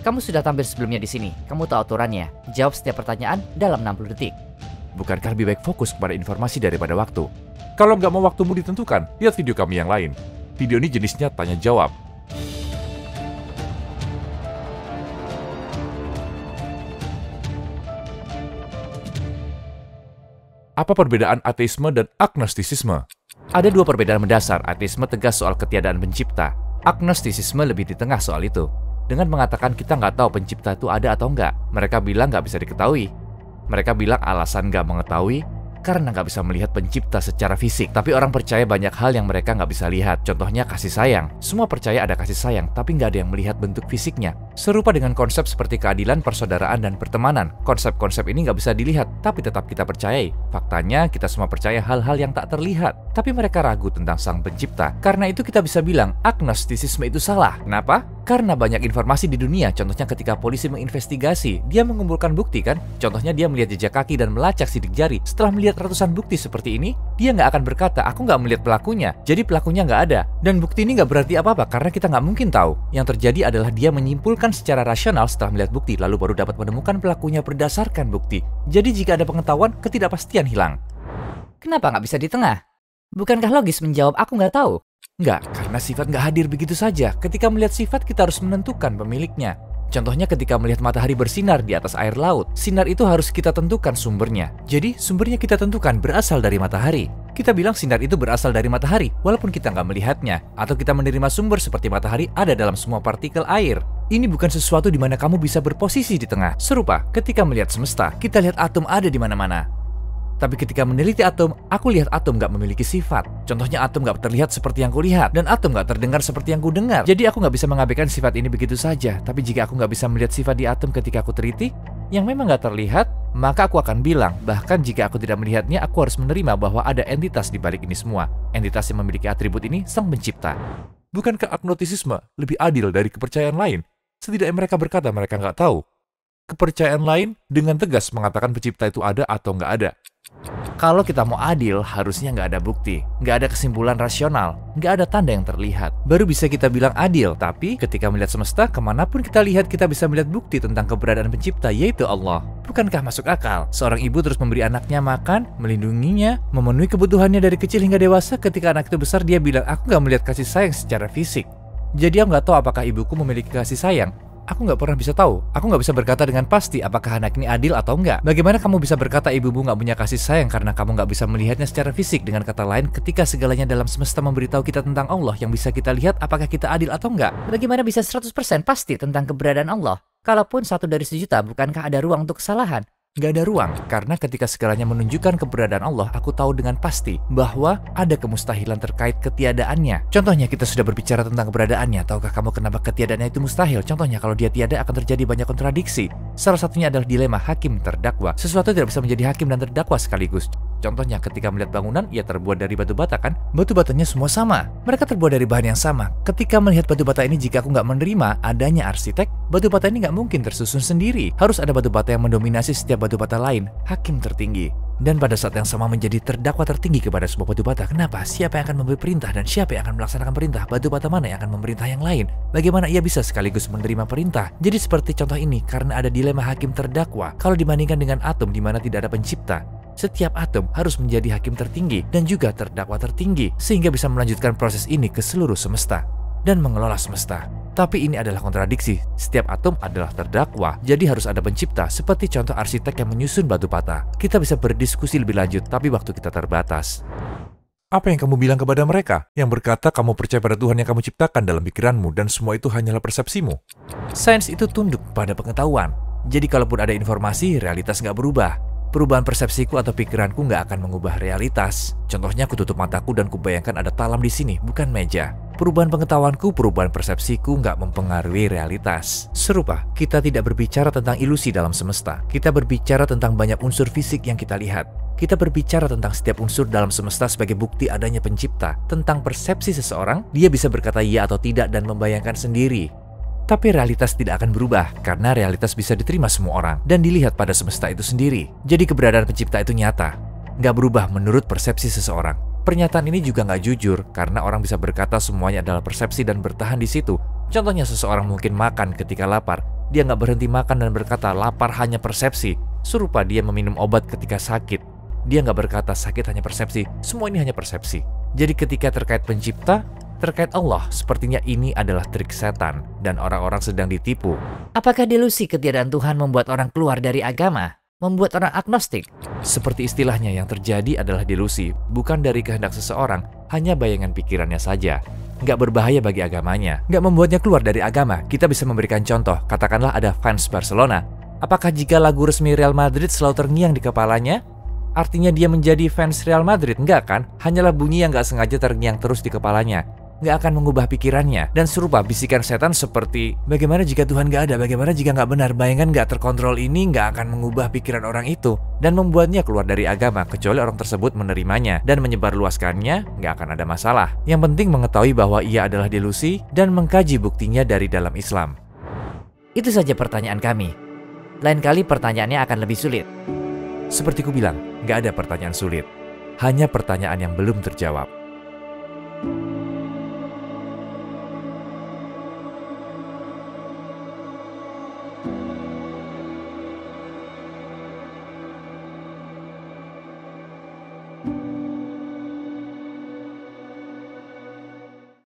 Kamu sudah tampil sebelumnya di sini. Kamu tahu aturannya. Jawab setiap pertanyaan dalam 60 detik. Bukankah lebih baik fokus kepada informasi daripada waktu? Kalau nggak mau waktumu ditentukan, lihat video kami yang lain. Video ini jenisnya tanya jawab. Apa perbedaan ateisme dan agnostisisme? Ada dua perbedaan mendasar. Ateisme tegas soal ketiadaan pencipta. Agnostisisme lebih di tengah soal itu. Dengan mengatakan kita nggak tahu pencipta itu ada atau nggak. Mereka bilang nggak bisa diketahui. Mereka bilang alasan nggak mengetahui karena nggak bisa melihat pencipta secara fisik. Tapi orang percaya banyak hal yang mereka nggak bisa lihat. Contohnya kasih sayang. Semua percaya ada kasih sayang, tapi nggak ada yang melihat bentuk fisiknya. Serupa dengan konsep seperti keadilan, persaudaraan, dan pertemanan. Konsep-konsep ini nggak bisa dilihat, tapi tetap kita percayai. Faktanya, kita semua percaya hal-hal yang tak terlihat. Tapi mereka ragu tentang sang pencipta. Karena itu kita bisa bilang, agnostisisme itu salah. Kenapa? Karena banyak informasi di dunia. Contohnya ketika polisi menginvestigasi, dia mengumpulkan bukti kan? Contohnya dia melihat jejak kaki dan melacak sidik jari. Setelah melihat ratusan bukti seperti ini, dia nggak akan berkata, aku nggak melihat pelakunya, jadi pelakunya nggak ada. Dan bukti ini nggak berarti apa-apa, karena kita nggak mungkin tahu. Yang terjadi adalah dia menyimpulkan secara rasional setelah melihat bukti, lalu baru dapat menemukan pelakunya berdasarkan bukti. Jadi jika ada pengetahuan, ketidakpastian hilang. Kenapa nggak bisa di tengah? Bukankah logis menjawab aku nggak tahu? Nggak, karena sifat nggak hadir begitu saja. Ketika melihat sifat, kita harus menentukan pemiliknya. Contohnya ketika melihat matahari bersinar di atas air laut, sinar itu harus kita tentukan sumbernya. Jadi, sumbernya kita tentukan berasal dari matahari. Kita bilang sinar itu berasal dari matahari, walaupun kita nggak melihatnya. Atau kita menerima sumber seperti matahari ada dalam semua partikel air. Ini bukan sesuatu di mana kamu bisa berposisi di tengah. Serupa, ketika melihat semesta, kita lihat atom ada di mana-mana. Tapi ketika meneliti atom, aku lihat atom nggak memiliki sifat. Contohnya atom nggak terlihat seperti yang kulihat, dan atom nggak terdengar seperti yang kudengar. Jadi aku nggak bisa mengabaikan sifat ini begitu saja. Tapi jika aku nggak bisa melihat sifat di atom ketika aku teliti, yang memang nggak terlihat, maka aku akan bilang, bahkan jika aku tidak melihatnya, aku harus menerima bahwa ada entitas di balik ini semua. Entitas yang memiliki atribut ini, sang pencipta. Bukankah agnostisisme lebih adil dari kepercayaan lain? Setidaknya mereka berkata mereka nggak tahu. Kepercayaan lain dengan tegas mengatakan pencipta itu ada atau nggak ada. Kalau kita mau adil, harusnya nggak ada bukti, nggak ada kesimpulan rasional, nggak ada tanda yang terlihat. Baru bisa kita bilang adil. Tapi ketika melihat semesta, kemanapun kita lihat, kita bisa melihat bukti tentang keberadaan pencipta, yaitu Allah. Bukankah masuk akal? Seorang ibu terus memberi anaknya makan, melindunginya, memenuhi kebutuhannya dari kecil hingga dewasa. Ketika anak itu besar, dia bilang, aku nggak melihat kasih sayang secara fisik. Jadi aku nggak tahu apakah ibuku memiliki kasih sayang. Aku nggak pernah bisa tahu. Aku nggak bisa berkata dengan pasti apakah anak ini adil atau enggak. Bagaimana kamu bisa berkata ibumu nggak punya kasih sayang karena kamu nggak bisa melihatnya secara fisik? Dengan kata lain, ketika segalanya dalam semesta memberitahu kita tentang Allah yang bisa kita lihat, apakah kita adil atau enggak? Bagaimana bisa 100% pasti tentang keberadaan Allah? Kalaupun 1 dari 1 juta, bukankah ada ruang untuk kesalahan? Nggak ada ruang, karena ketika segalanya menunjukkan keberadaan Allah, aku tahu dengan pasti bahwa ada kemustahilan terkait ketiadaannya. Contohnya, kita sudah berbicara tentang keberadaannya. Tahukah kamu kenapa ketiadaannya itu mustahil? Contohnya, kalau dia tiada akan terjadi banyak kontradiksi. Salah satunya adalah dilema hakim terdakwa. Sesuatu tidak bisa menjadi hakim dan terdakwa sekaligus. Contohnya, ketika melihat bangunan, ia terbuat dari batu bata kan? Batu batanya semua sama. Mereka terbuat dari bahan yang sama. Ketika melihat batu bata ini, jika aku nggak menerima adanya arsitek, batu bata ini nggak mungkin tersusun sendiri. Harus ada batu bata yang mendominasi setiap batu bata lain. Hakim tertinggi. Dan pada saat yang sama menjadi terdakwa tertinggi kepada sebuah batu bata. Kenapa? Siapa yang akan memberi perintah dan siapa yang akan melaksanakan perintah? Batu bata mana yang akan memerintah yang lain? Bagaimana ia bisa sekaligus menerima perintah? Jadi seperti contoh ini, karena ada dilema hakim terdakwa. Kalau dibandingkan dengan atom di mana tidak ada pencipta, setiap atom harus menjadi hakim tertinggi dan juga terdakwa tertinggi, sehingga bisa melanjutkan proses ini ke seluruh semesta dan mengelola semesta. Tapi ini adalah kontradiksi. Setiap atom adalah terdakwa, jadi harus ada pencipta, seperti contoh arsitek yang menyusun batu bata. Kita bisa berdiskusi lebih lanjut, tapi waktu kita terbatas. Apa yang kamu bilang kepada mereka yang berkata kamu percaya pada Tuhan yang kamu ciptakan dalam pikiranmu dan semua itu hanyalah persepsimu? Sains itu tunduk pada pengetahuan. Jadi kalaupun ada informasi, realitas nggak berubah. Perubahan persepsiku atau pikiranku nggak akan mengubah realitas. Contohnya, aku tutup mataku dan kubayangkan ada talam di sini, bukan meja. Perubahan pengetahuanku, perubahan persepsiku nggak mempengaruhi realitas. Serupa, kita tidak berbicara tentang ilusi dalam semesta. Kita berbicara tentang banyak unsur fisik yang kita lihat. Kita berbicara tentang setiap unsur dalam semesta sebagai bukti adanya pencipta. Tentang persepsi seseorang, dia bisa berkata iya atau tidak dan membayangkan sendiri. Tapi realitas tidak akan berubah, karena realitas bisa diterima semua orang dan dilihat pada semesta itu sendiri. Jadi keberadaan pencipta itu nyata, nggak berubah menurut persepsi seseorang. Pernyataan ini juga nggak jujur, karena orang bisa berkata semuanya adalah persepsi dan bertahan di situ. Contohnya, seseorang mungkin makan ketika lapar, Dia nggak berhenti makan dan berkata lapar hanya persepsi. Serupa dia meminum obat ketika sakit. Dia nggak berkata sakit hanya persepsi, semua ini hanya persepsi. Jadi ketika terkait pencipta, terkait Allah, sepertinya ini adalah trik setan dan orang-orang sedang ditipu. Apakah delusi ketiadaan Tuhan membuat orang keluar dari agama? Membuat orang agnostik? Seperti istilahnya, yang terjadi adalah delusi, bukan dari kehendak seseorang, hanya bayangan pikirannya saja. Nggak berbahaya bagi agamanya, nggak membuatnya keluar dari agama. Kita bisa memberikan contoh, katakanlah ada fans Barcelona. Apakah jika lagu resmi Real Madrid selalu terngiang di kepalanya, artinya dia menjadi fans Real Madrid? Enggak kan? Hanyalah bunyi yang nggak sengaja terngiang terus di kepalanya. Nggak akan mengubah pikirannya. Dan serupa bisikan setan seperti, bagaimana jika Tuhan nggak ada? Bagaimana jika nggak benar? Bayangan nggak terkontrol ini nggak akan mengubah pikiran orang itu dan membuatnya keluar dari agama, kecuali orang tersebut menerimanya dan menyebarluaskannya, nggak akan ada masalah. Yang penting mengetahui bahwa ia adalah delusi dan mengkaji buktinya dari dalam Islam. Itu saja pertanyaan kami. Lain kali pertanyaannya akan lebih sulit. Seperti ku bilang, nggak ada pertanyaan sulit. Hanya pertanyaan yang belum terjawab.